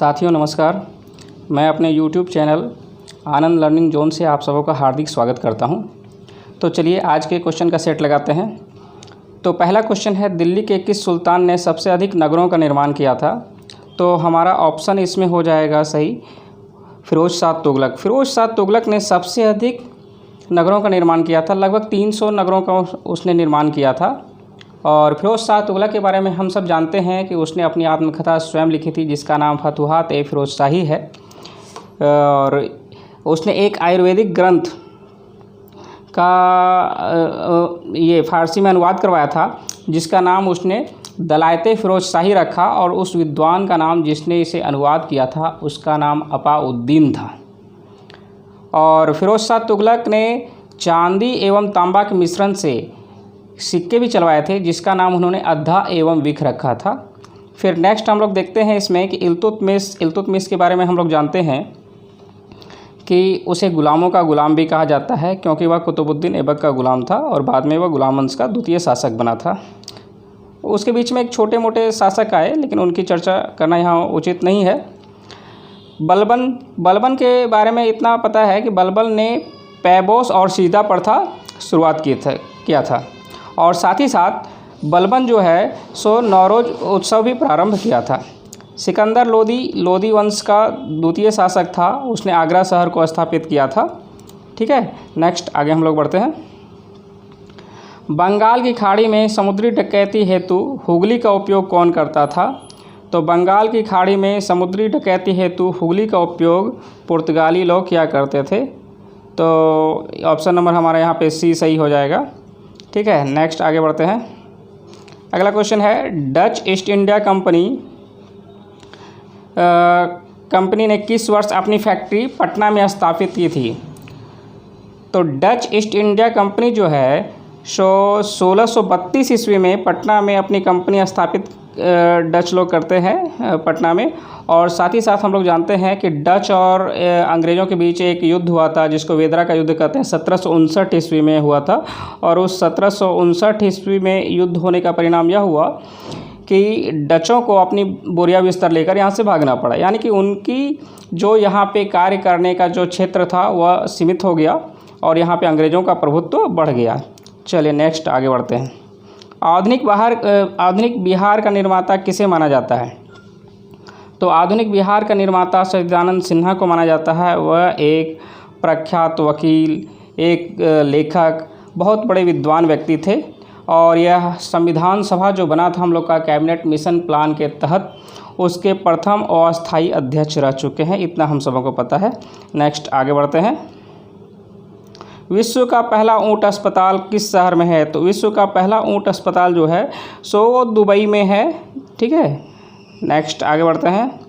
साथियों नमस्कार। मैं अपने YouTube चैनल आनंद लर्निंग जोन से आप सबों का हार्दिक स्वागत करता हूं। तो चलिए आज के क्वेश्चन का सेट लगाते हैं। तो पहला क्वेश्चन है, दिल्ली के किस सुल्तान ने सबसे अधिक नगरों का निर्माण किया था? तो हमारा ऑप्शन इसमें हो जाएगा सही, फ़िरोज़ शाह तुगलक। फ़िरोज़ शाह तुगलक ने सबसे अधिक नगरों का निर्माण किया था, लगभग 300 नगरों का उसने निर्माण किया था। और फ़िरोज़ शाह तुगलक के बारे में हम सब जानते हैं कि उसने अपनी आत्मकथा स्वयं लिखी थी जिसका नाम फतुहात-ए-फ़िरोज़ शाही है। और उसने एक आयुर्वेदिक ग्रंथ का ये फ़ारसी में अनुवाद करवाया था जिसका नाम उसने दलायत-ए-फ़िरोज़ शाही रखा, और उस विद्वान का नाम जिसने इसे अनुवाद किया था उसका नाम अपाउद्दीन था। और फ़िरोज़ शाह तुगलक ने चांदी एवं तांबा के मिश्रण से सिक्के भी चलवाए थे जिसका नाम उन्होंने अद्धा एवं विख रखा था। फिर नेक्स्ट हम लोग देखते हैं इसमें कि इल्तुतमिश के बारे में हम लोग जानते हैं कि उसे गुलामों का गुलाम भी कहा जाता है क्योंकि वह कुतुबुद्दीन ऐबक का गुलाम था और बाद में वह गुलाम वंश का द्वितीय शासक बना था। उसके बीच में एक छोटे मोटे शासक आए लेकिन उनकी चर्चा करना यहाँ उचित नहीं है। बलबन के बारे में इतना पता है कि बलबन ने पैबोस और सीधा प्रथा शुरुआत किया था, और साथ ही साथ बलबन जो है सो नौरोज़ उत्सव भी प्रारंभ किया था। सिकंदर लोदी वंश का द्वितीय शासक था, उसने आगरा शहर को स्थापित किया था। ठीक है, नेक्स्ट आगे हम लोग बढ़ते हैं। बंगाल की खाड़ी में समुद्री डकैती हेतु हुगली का उपयोग कौन करता था? तो बंगाल की खाड़ी में समुद्री डकैती हेतु हुगली का उपयोग पुर्तगाली लोग किया करते थे। तो ऑप्शन नंबर हमारा यहाँ पे सी सही हो जाएगा। ठीक है, नेक्स्ट आगे बढ़ते हैं। अगला क्वेश्चन है, डच ईस्ट इंडिया कंपनी ने किस वर्ष अपनी फैक्ट्री पटना में स्थापित की थी? तो डच ईस्ट इंडिया कंपनी जो है सो 1632 ईस्वी में पटना में अपनी कंपनी स्थापित डच लोग करते हैं पटना में। और साथ ही साथ हम लोग जानते हैं कि डच और अंग्रेज़ों के बीच एक युद्ध हुआ था जिसको वेदरा का युद्ध कहते हैं, 1759 ईस्वी में हुआ था। और उस 1759 ईस्वी में युद्ध होने का परिणाम यह हुआ कि डचों को अपनी बोरिया बिस्तर लेकर यहाँ से भागना पड़ा, यानी कि उनकी जो यहाँ पे कार्य करने का जो क्षेत्र था वह सीमित हो गया और यहाँ पे अंग्रेज़ों का प्रभुत्व बढ़ गया। चलिए नेक्स्ट आगे बढ़ते हैं। आधुनिक बिहार का निर्माता किसे माना जाता है? तो आधुनिक बिहार का निर्माता सच्चिदानंद सिन्हा को माना जाता है। वह एक प्रख्यात वकील, एक लेखक, बहुत बड़े विद्वान व्यक्ति थे। और यह संविधान सभा जो बना था हम लोग का कैबिनेट मिशन प्लान के तहत, उसके प्रथम अस्थायी अध्यक्ष रह चुके हैं, इतना हम सबों को पता है। नेक्स्ट आगे बढ़ते हैं। विश्व का पहला ऊँट अस्पताल किस शहर में है? तो विश्व का पहला ऊँट अस्पताल जो है सो दुबई में है। ठीक है, नेक्स्ट आगे बढ़ते हैं।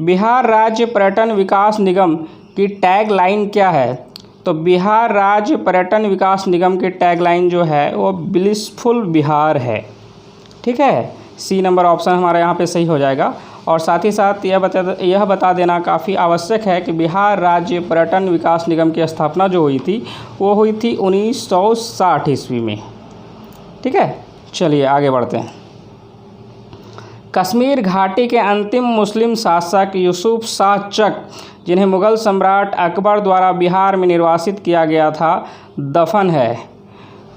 बिहार राज्य पर्यटन विकास निगम की टैग लाइन क्या है? तो बिहार राज्य पर्यटन विकास निगम की टैग लाइन जो है वो ब्लिसफुल बिहार है। ठीक है, सी नंबर ऑप्शन हमारा यहाँ पे सही हो जाएगा। और साथ ही साथ यह बता देना काफ़ी आवश्यक है कि बिहार राज्य पर्यटन विकास निगम की स्थापना जो हुई थी वो हुई थी 1960 ईस्वी में। ठीक है, चलिए आगे बढ़ते हैं। कश्मीर घाटी के अंतिम मुस्लिम शासक यूसुफ शाह चक, जिन्हें मुग़ल सम्राट अकबर द्वारा बिहार में निर्वासित किया गया था, दफन है।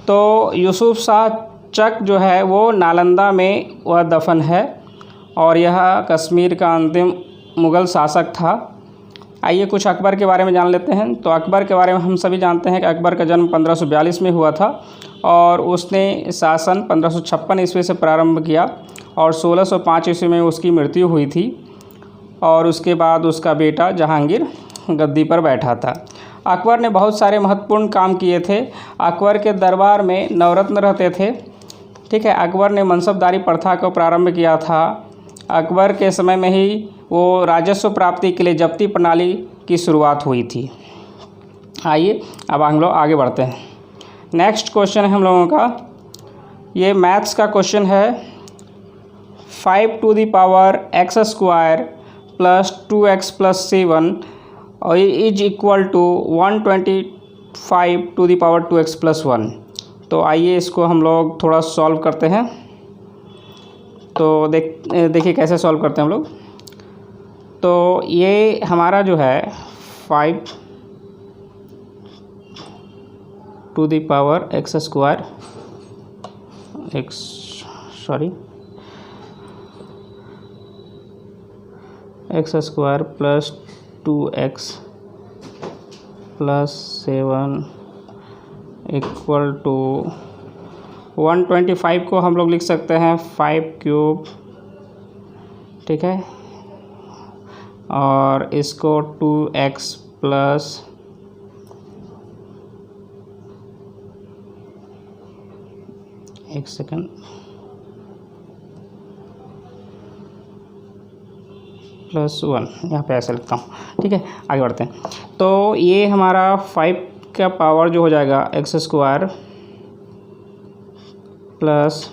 तो यूसुफ शाह चक जो है वो नालंदा में वह दफन है और यह कश्मीर का अंतिम मुग़ल शासक था। आइए कुछ अकबर के बारे में जान लेते हैं। तो अकबर के बारे में हम सभी जानते हैं कि अकबर का जन्म 1542 में हुआ था और उसने शासन 1556 ईस्वी से प्रारंभ किया और 1605 ईस्वी में उसकी मृत्यु हुई थी। और उसके बाद उसका बेटा जहांगीर गद्दी पर बैठा था। अकबर ने बहुत सारे महत्वपूर्ण काम किए थे। अकबर के दरबार में नवरत्न रहते थे। ठीक है, अकबर ने मनसबदारी प्रथा को प्रारंभ किया था। अकबर के समय में ही वो राजस्व प्राप्ति के लिए जब्ती प्रणाली की शुरुआत हुई थी। आइए अब हम लोग आगे बढ़ते हैं। नेक्स्ट क्वेश्चन है हम लोगों का, ये मैथ्स का क्वेश्चन है। 5 to the power x square plus 2x plus 7 is equal to 125 to the power 2x plus 1। तो आइए इसको हम लोग थोड़ा सॉल्व करते हैं। तो देखिए कैसे सॉल्व करते हैं हम लोग। तो ये हमारा जो है 5 to the power x square x square plus 2x plus 7 equal to 125 को हम लोग लिख सकते हैं 5 क्यूब, ठीक है, और इसको 2x प्लस एक सेकंड प्लस 1 यहाँ पे ऐसे लिखता हूँ, ठीक है। आगे बढ़ते हैं। तो ये हमारा 5 का पावर जो हो जाएगा x square plus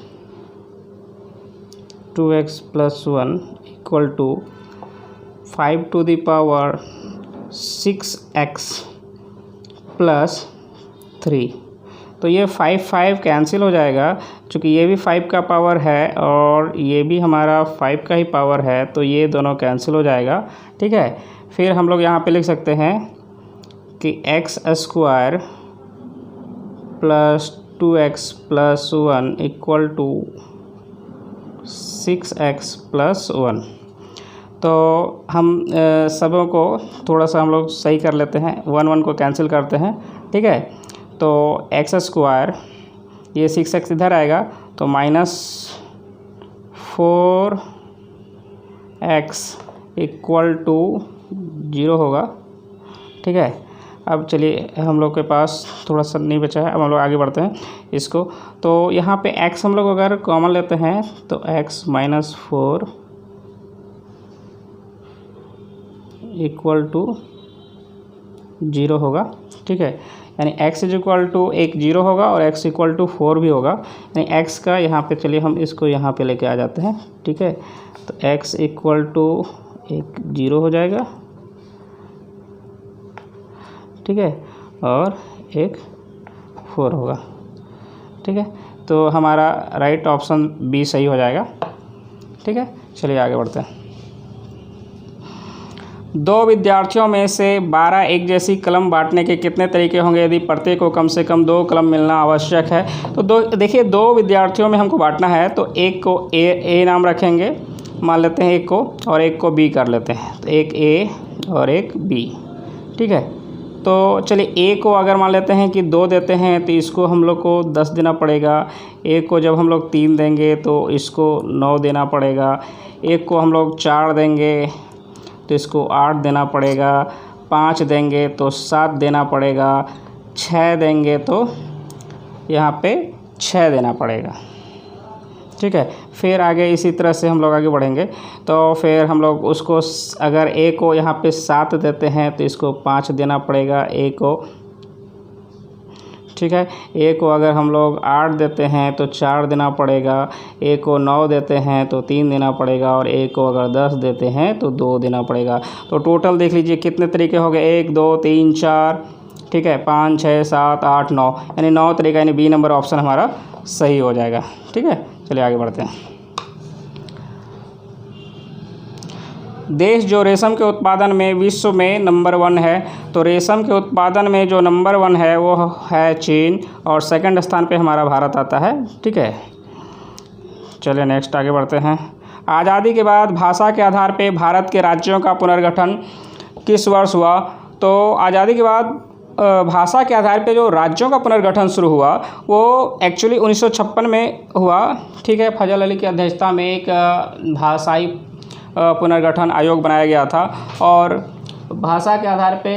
2x plus 1 equal to 5 to the power 6x plus 3। तो ये 5 कैंसिल हो जाएगा, चूँकि ये भी 5 का पावर है और ये भी हमारा 5 का ही पावर है, तो ये दोनों कैंसिल हो जाएगा, ठीक है। फिर हम लोग यहाँ पे लिख सकते हैं कि x square plus 2x plus 1 equal to 6x plus 1। तो हम सबों को थोड़ा सा हम लोग सही कर लेते हैं, 1 को कैंसिल करते हैं, ठीक है। तो एक्स स्क्वायर, ये 6x इधर आएगा तो -4x इक्वल टू 0 होगा, ठीक है। अब चलिए हम लोग के पास थोड़ा सा नहीं बचा है, अब हम लोग आगे बढ़ते हैं इसको। तो यहाँ पे x हम लोग अगर कॉमन लेते हैं तो x -4 इक्वल टू 0 होगा, ठीक है। यानी x इज इक्वल टू एक 0 होगा और x इक्वल टू 4 भी होगा, यानी x का यहाँ पे, चलिए हम इसको यहाँ पे लेके आ जाते हैं, ठीक है। तो x इक्वल टू एक 0 हो जाएगा, ठीक है, और एक 4 होगा, ठीक है। तो हमारा राइट ऑप्शन बी सही हो जाएगा, ठीक है। चलिए आगे बढ़ते हैं। 2 विद्यार्थियों में से 12 एक जैसी कलम बांटने के कितने तरीके होंगे यदि प्रत्येक को कम से कम 2 कलम मिलना आवश्यक है? तो देखिए 2 विद्यार्थियों में हमको बांटना है, तो एक को ए नाम रखेंगे, मान लेते हैं एक को, और एक को बी कर लेते हैं, तो एक ए और एक बी, ठीक है। तो चलिए ए को अगर मान लेते हैं कि 2 देते हैं तो इसको हम लोग को 10 देना पड़ेगा। एक को जब हम लोग 3 देंगे तो इसको 9 देना पड़ेगा। एक को हम लोग 4 देंगे तो इसको 8 देना पड़ेगा। 5 देंगे तो 7 देना पड़ेगा। 6 देंगे तो यहाँ पे 6 देना पड़ेगा, ठीक है। फिर आगे इसी तरह से हम लोग आगे बढ़ेंगे। तो फिर हम लोग उसको अगर ए को यहाँ पे 7 देते हैं तो इसको 5 देना पड़ेगा ए को, ठीक है। ए को अगर हम लोग 8 देते हैं तो 4 देना पड़ेगा। ए को 9 देते हैं तो 3 देना पड़ेगा, और ए को अगर 10 देते हैं तो 2 देना पड़ेगा। तो टोटल देख लीजिए कितने तरीके हो गए, 1 2 3 4, ठीक है, 5 6 7 8 9, यानी 9 तरीका, यानी बी नंबर ऑप्शन हमारा सही हो जाएगा, ठीक है। चलिए आगे बढ़ते हैं। देश जो रेशम के उत्पादन में विश्व में नंबर 1 है, तो रेशम के उत्पादन में जो नंबर 1 है वो है चीन, और सेकंड स्थान पे हमारा भारत आता है, ठीक है। चलिए नेक्स्ट आगे बढ़ते हैं। आज़ादी के बाद भाषा के आधार पे भारत के राज्यों का पुनर्गठन किस वर्ष हुआ? तो आज़ादी के बाद भाषा के आधार पे जो राज्यों का पुनर्गठन शुरू हुआ वो एक्चुअली 1956 में हुआ, ठीक है। फजल अली की अध्यक्षता में एक भाषाई पुनर्गठन आयोग बनाया गया था, और भाषा के आधार पे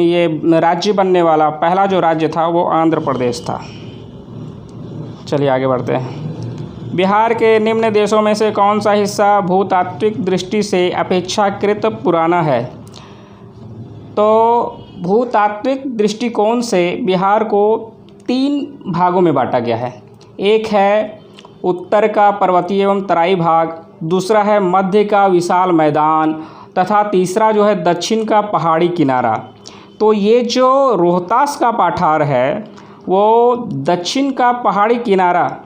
ये राज्य बनने वाला पहला जो राज्य था वो आंध्र प्रदेश था। चलिए आगे बढ़ते हैं। बिहार के निम्न देशों में से कौन सा हिस्सा भूतात्विक दृष्टि से अपेक्षाकृत पुराना है? तो भूतात्विक दृष्टिकोण से बिहार को 3 भागों में बांटा गया है। एक है उत्तर का पर्वतीय एवं तराई भाग, दूसरा है मध्य का विशाल मैदान, तथा तीसरा जो है दक्षिण का पहाड़ी किनारा। तो ये जो रोहतास का पठार है वो दक्षिण का पहाड़ी किनारा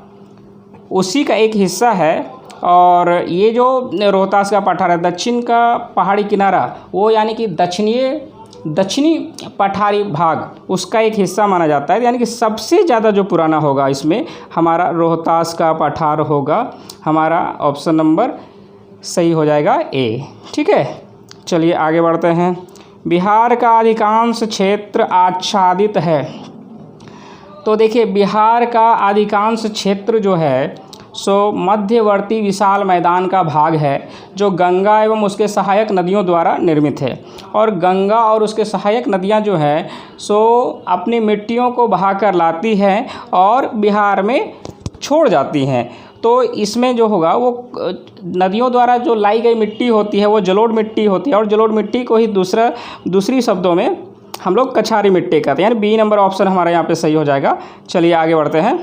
उसी का एक हिस्सा है, और ये जो रोहतास का पठार है, दक्षिण का पहाड़ी किनारा, वो यानी कि दक्षिणी पठारी भाग उसका एक हिस्सा माना जाता है। यानी कि सबसे ज़्यादा जो पुराना होगा इसमें हमारा रोहतास का पठार होगा। हमारा ऑप्शन नंबर सही हो जाएगा ए। ठीक है, चलिए आगे बढ़ते हैं। बिहार का अधिकांश क्षेत्र आच्छादित है। तो देखिए, बिहार का अधिकांश क्षेत्र जो है सो मध्यवर्ती विशाल मैदान का भाग है, जो गंगा एवं उसके सहायक नदियों द्वारा निर्मित है। और गंगा और उसके सहायक नदियां जो हैं सो अपनी मिट्टियों को बहाकर लाती हैं और बिहार में छोड़ जाती हैं। तो इसमें जो होगा वो नदियों द्वारा जो लाई गई मिट्टी होती है वो जलोढ़ मिट्टी होती है, और जलोढ़ मिट्टी को ही दूसरी शब्दों में हम लोग कछारी मिट्टी कहते हैं। यानी बी नंबर ऑप्शन हमारा यहाँ पे सही हो जाएगा। चलिए आगे बढ़ते हैं।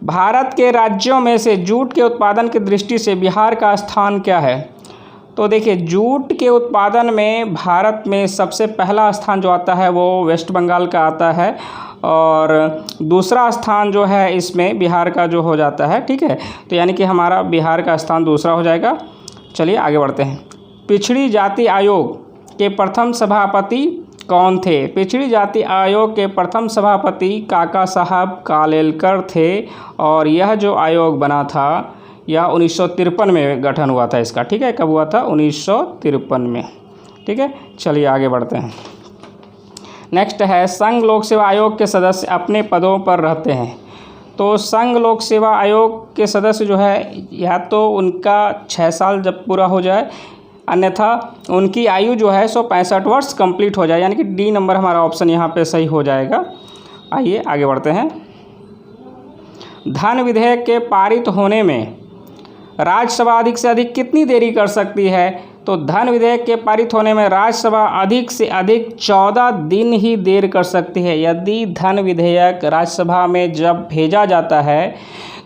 भारत के राज्यों में से जूट के उत्पादन की दृष्टि से बिहार का स्थान क्या है? तो देखिए, जूट के उत्पादन में भारत में सबसे पहला स्थान जो आता है वो वेस्ट बंगाल का आता है, और दूसरा स्थान जो है इसमें बिहार का जो हो जाता है। ठीक है, तो यानी कि हमारा बिहार का स्थान दूसरा हो जाएगा। चलिए आगे बढ़ते हैं। पिछड़ी जाति आयोग के प्रथम सभापति कौन थे? पिछड़ी जाति आयोग के प्रथम सभापति काका साहब कालेलकर थे, और यह जो आयोग बना था यह 1953 में गठन हुआ था इसका। ठीक है, कब हुआ था? 1953 में। ठीक है, चलिए आगे बढ़ते हैं। नेक्स्ट है, संघ लोक सेवा आयोग के सदस्य अपने पदों पर रहते हैं। तो संघ लोक सेवा आयोग के सदस्य जो है या तो उनका 6 साल जब पूरा हो जाए, अन्यथा उनकी आयु जो है सो 65 वर्ष कंप्लीट हो जाए। यानी कि डी नंबर हमारा ऑप्शन यहाँ पे सही हो जाएगा। आइए आगे बढ़ते हैं। धन विधेयक के पारित होने में राज्यसभा अधिक से अधिक कितनी देरी कर सकती है? तो धन विधेयक के पारित होने में राज्यसभा अधिक से अधिक 14 दिन ही देर कर सकती है। यदि धन विधेयक राज्यसभा में जब भेजा जाता है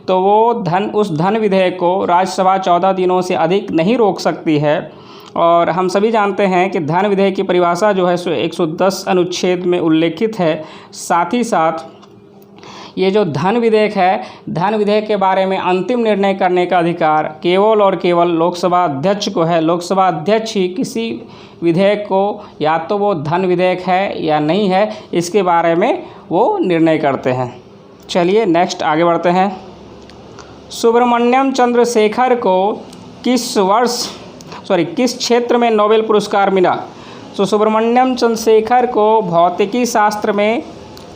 तो वो उस धन विधेयक को राज्यसभा 14 दिनों से अधिक नहीं रोक सकती है। और हम सभी जानते हैं कि धन विधेयक की परिभाषा जो है सो 110 अनुच्छेद में उल्लेखित है। साथ ही साथ ये जो धन विधेयक है, धन विधेयक के बारे में अंतिम निर्णय करने का अधिकार केवल और केवल लोकसभा अध्यक्ष को है। लोकसभा अध्यक्ष ही किसी विधेयक को या तो वो धन विधेयक है या नहीं है इसके बारे में वो निर्णय करते हैं। चलिए नेक्स्ट आगे बढ़ते हैं। सुब्रमण्यम चंद्रशेखर को किस क्षेत्र में नोबेल पुरस्कार मिला? तो सुब्रमण्यम चंद्रशेखर को भौतिकी शास्त्र में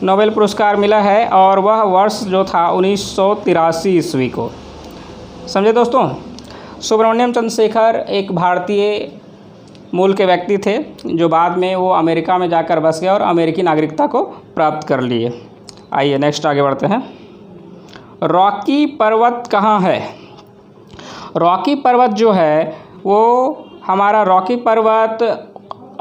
नोबेल पुरस्कार मिला है, और वह वर्ष जो था 1983 ईस्वी को। समझे दोस्तों, सुब्रमण्यम चंद्रशेखर एक भारतीय मूल के व्यक्ति थे जो बाद में वो अमेरिका में जाकर बस गए और अमेरिकी नागरिकता को प्राप्त कर लिए। आइए नेक्स्ट आगे बढ़ते हैं। रॉकी पर्वत कहाँ है? रॉकी पर्वत जो है वो हमारा रॉकी पर्वत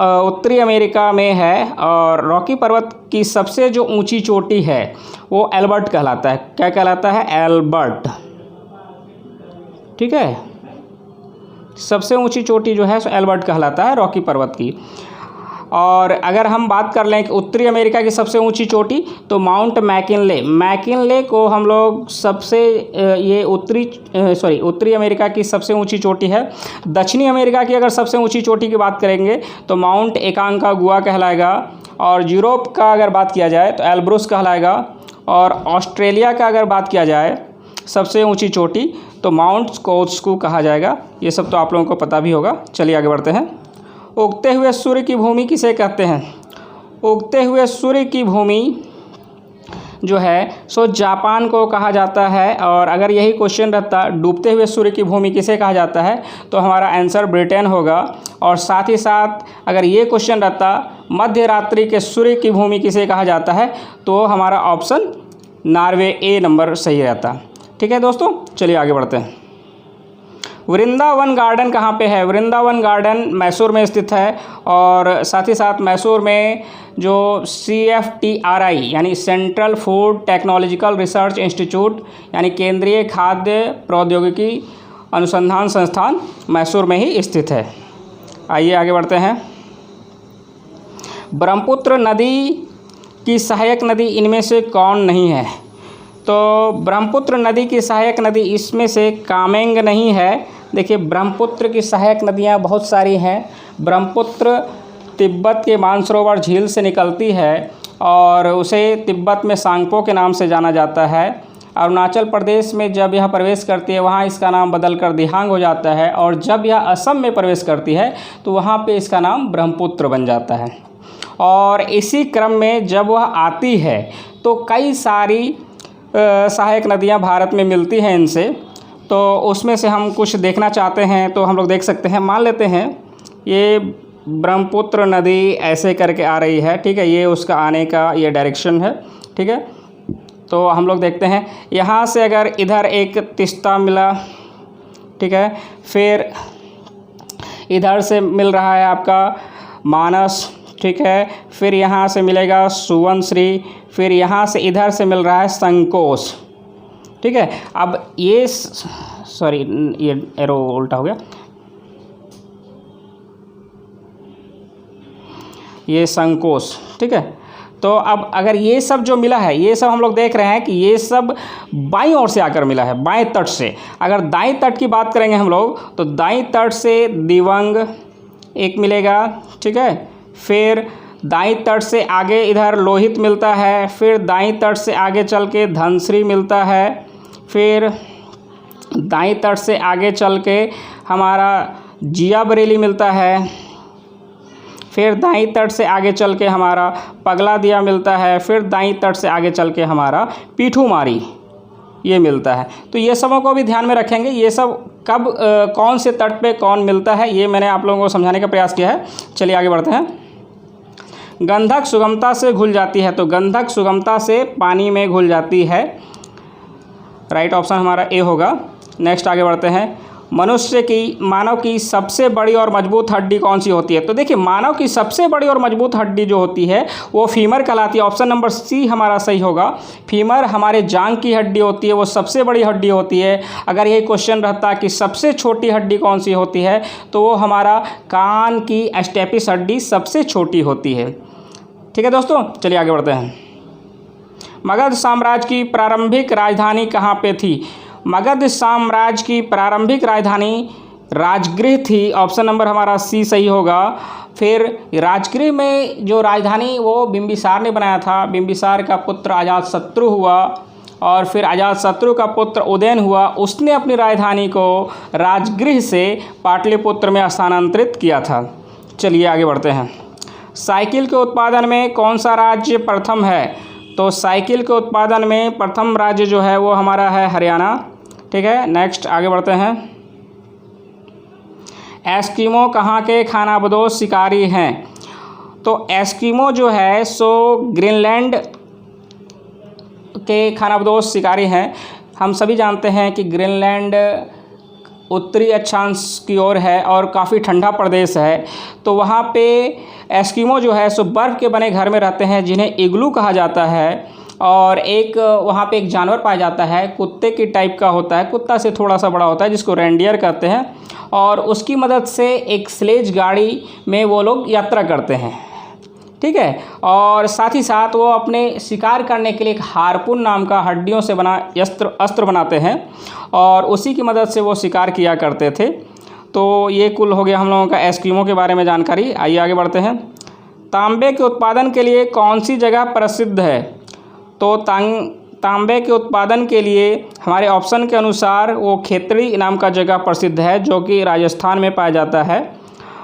उत्तरी अमेरिका में है, और रॉकी पर्वत की सबसे जो ऊंची चोटी है वो एल्बर्ट कहलाता है। क्या कहलाता है? एल्बर्ट। ठीक है, सबसे ऊंची चोटी जो है सो एल्बर्ट कहलाता है रॉकी पर्वत की। और अगर हम बात कर लें कि उत्तरी अमेरिका की सबसे ऊंची चोटी, तो माउंट मैकिनले को हम लोग ये उत्तरी अमेरिका की सबसे ऊंची चोटी है। दक्षिणी अमेरिका की अगर सबसे ऊंची चोटी की बात करेंगे तो माउंट एकांकागुआ कहलाएगा, और यूरोप का अगर बात किया जाए तो एल्ब्रुस कहलाएगा, और ऑस्ट्रेलिया का अगर बात किया जाए सबसे ऊंची चोटी तो माउंट स्कोट्सकू कहा जाएगा। ये सब तो आप लोगों को पता भी होगा। चलिए आगे बढ़ते हैं। उगते हुए सूर्य की भूमि किसे कहते हैं? उगते हुए सूर्य की भूमि जो है सो जापान को कहा जाता है, और अगर यही क्वेश्चन रहता डूबते हुए सूर्य की भूमि किसे कहा जाता है तो हमारा आंसर ब्रिटेन होगा। और साथ ही साथ अगर ये क्वेश्चन रहता मध्य रात्रि के सूर्य की भूमि किसे कहा जाता है तो हमारा ऑप्शन नॉर्वे ए नंबर सही रहता। ठीक है दोस्तों, चलिए आगे बढ़ते हैं। वृंदावन गार्डन कहाँ पे है? वृंदावन गार्डन मैसूर में स्थित है, और साथ ही साथ मैसूर में जो CFTRI यानी central food technological research institute यानी केंद्रीय खाद्य प्रौद्योगिकी अनुसंधान संस्थान मैसूर में ही स्थित है। आइए आगे बढ़ते हैं। ब्रह्मपुत्र नदी की सहायक नदी इनमें से कौन नहीं है? तो ब्रह्मपुत्र नदी की सहायक नदी इसमें से कामेंग नहीं है। देखिए ब्रह्मपुत्र की सहायक नदियाँ बहुत सारी हैं। ब्रह्मपुत्र तिब्बत के मानसरोवर झील से निकलती है और उसे तिब्बत में सांगपो के नाम से जाना जाता है। अरुणाचल प्रदेश में जब यह प्रवेश करती है वहाँ इसका नाम बदलकर दिहांग हो जाता है, और जब यह असम में प्रवेश करती है तो वहाँ पे इसका नाम ब्रह्मपुत्र बन जाता है। और इसी क्रम में जब वह आती है तो कई सारी सहायक नदियाँ भारत में मिलती हैं इनसे, तो उसमें से हम कुछ देखना चाहते हैं तो हम लोग देख सकते हैं। मान लेते हैं ये ब्रह्मपुत्र नदी ऐसे करके आ रही है, ठीक है, ये उसका आने का ये डायरेक्शन है, ठीक है। तो हम लोग देखते हैं यहाँ से अगर इधर एक तिस्ता मिला, ठीक है, फिर इधर से मिल रहा है आपका मानस, ठीक है, फिर यहाँ से मिलेगा सुवनश्री, फिर यहाँ से इधर से मिल रहा है संकोश, ठीक है। अब ये सॉरी ये एरो उल्टा हो गया, ये संकोश, ठीक है। तो अब अगर ये सब जो मिला है ये सब हम लोग देख रहे हैं कि ये सब बाईं ओर से आकर मिला है, बाएं तट से। अगर दाईं तट की बात करेंगे हम लोग तो दाईं तट से दिवंग एक मिलेगा, ठीक है, फिर दाईं तट से आगे इधर लोहित मिलता है, फिर दाईं तट से आगे चल के धनश्री मिलता है, फिर दाईं तट से आगे चल के हमारा जिया बरेली मिलता है, फिर दाईं तट से आगे चल के हमारा पगला दिया मिलता है, फिर दाईं तट से आगे चल के हमारा पीठूमारी ये मिलता है। तो ये सबों को भी ध्यान में रखेंगे, ये सब कब कौन से तट पे कौन मिलता है ये मैंने आप लोगों को समझाने का प्रयास किया है। चलिए आगे बढ़ते हैं। गंधक सुगमता से घुल जाती है, तो गंधक सुगमता से पानी में घुल जाती है, राइट ऑप्शन हमारा ए होगा। नेक्स्ट आगे बढ़ते हैं। मानव की सबसे बड़ी और मजबूत हड्डी कौन सी होती है? तो देखिए मानव की सबसे बड़ी और मजबूत हड्डी जो होती है वो फीमर कहलाती है। ऑप्शन नंबर सी हमारा सही होगा। फीमर हमारे जांघ की हड्डी होती है, वो सबसे बड़ी हड्डी होती है। अगर यही क्वेश्चन रहता कि सबसे छोटी हड्डी कौन सी होती है तो वो हमारा कान की स्टेपिस हड्डी सबसे छोटी होती है। ठीक है दोस्तों, चलिए आगे बढ़ते हैं। मगध साम्राज्य की प्रारंभिक राजधानी कहाँ पे थी? मगध साम्राज्य की प्रारंभिक राजधानी राजगृह थी। ऑप्शन नंबर हमारा सी सही होगा। फिर राजगृह में जो राजधानी वो बिंबिसार ने बनाया था। बिंबिसार का पुत्र अजातशत्रु हुआ और फिर अजातशत्रु का पुत्र उदयन हुआ, उसने अपनी राजधानी को राजगृह से पाटलिपुत्र में स्थानांतरित किया था। चलिए आगे बढ़ते हैं। साइकिल के उत्पादन में कौन सा राज्य प्रथम है? तो साइकिल के उत्पादन में प्रथम राज्य जो है वो हमारा है हरियाणा। ठीक है, नेक्स्ट आगे बढ़ते हैं। एस्किमो कहाँ के खानाबदोश शिकारी हैं? तो एस्किमो जो है सो ग्रीनलैंड के खानाबदोश शिकारी हैं। हम सभी जानते हैं कि ग्रीनलैंड उत्तरी अक्षांश की ओर है और काफ़ी ठंडा प्रदेश है, तो वहाँ पे एस्किमो जो है सो बर्फ़ के बने घर में रहते हैं जिन्हें इग्लू कहा जाता है। और एक वहाँ पे एक जानवर पाया जाता है, कुत्ते की टाइप का होता है, कुत्ता से थोड़ा सा बड़ा होता है, जिसको रेंडियर कहते हैं, और उसकी मदद से एक स्लेज गाड़ी में वो लोग यात्रा करते हैं। ठीक है, और साथ ही साथ वो अपने शिकार करने के लिए एक हार्पून नाम का हड्डियों से बना अस्त्र बनाते हैं और उसी की मदद से वो शिकार किया करते थे। तो ये कुल हो गया हम लोगों का एस्किमो के बारे में जानकारी। आइए आगे बढ़ते हैं। तांबे के उत्पादन के लिए कौन सी जगह प्रसिद्ध है? तो तांबे के उत्पादन के लिए हमारे ऑप्शन के अनुसार वो खेतड़ी नाम का जगह प्रसिद्ध है जो कि राजस्थान में पाया जाता है।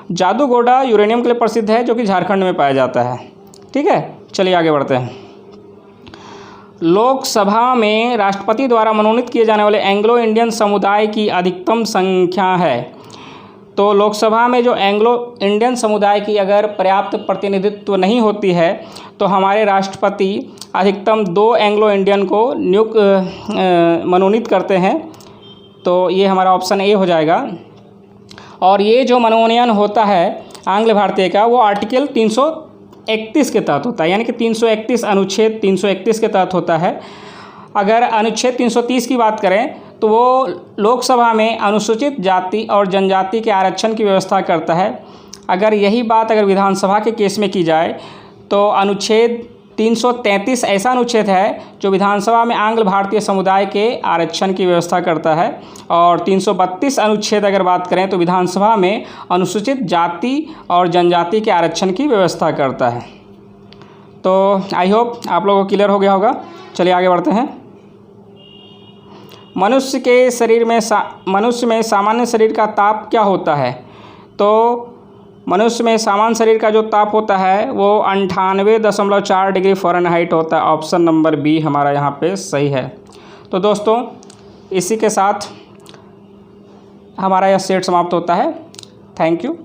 जादूगोड़ा यूरेनियम के लिए प्रसिद्ध है जो कि झारखंड में पाया जाता है। ठीक है, चलिए आगे बढ़ते हैं। लोकसभा में राष्ट्रपति द्वारा मनोनीत किए जाने वाले एंग्लो इंडियन समुदाय की अधिकतम संख्या है। तो लोकसभा में जो एंग्लो इंडियन समुदाय की अगर पर्याप्त प्रतिनिधित्व नहीं होती है तो हमारे राष्ट्रपति अधिकतम 2 एंग्लो इंडियन को मनोनीत करते हैं। तो ये हमारा ऑप्शन ए हो जाएगा। और ये जो मनोनयन होता है आंग्ल भारतीय का वो आर्टिकल 331 के तहत होता है, यानी कि 331 अनुच्छेद 331 के तहत होता है। अगर अनुच्छेद 330 की बात करें तो वो लोकसभा में अनुसूचित जाति और जनजाति के आरक्षण की व्यवस्था करता है। अगर यही बात अगर विधानसभा के केस में की जाए तो अनुच्छेद 333 ऐसा अनुच्छेद है जो विधानसभा में आंग्ल भारतीय समुदाय के आरक्षण की व्यवस्था करता है। और 332 अनुच्छेद अगर बात करें तो विधानसभा में अनुसूचित जाति और जनजाति के आरक्षण की व्यवस्था करता है। तो आई होप आप लोगों को क्लियर हो गया होगा। चलिए आगे बढ़ते हैं। मनुष्य में सामान्य शरीर का ताप क्या होता है? तो मनुष्य में सामान्य शरीर का जो ताप होता है वो 98.4 डिग्री फ़ारेनहाइट होता है। ऑप्शन नंबर बी हमारा यहाँ पे सही है। तो दोस्तों इसी के साथ हमारा यह सेट समाप्त होता है। Thank you.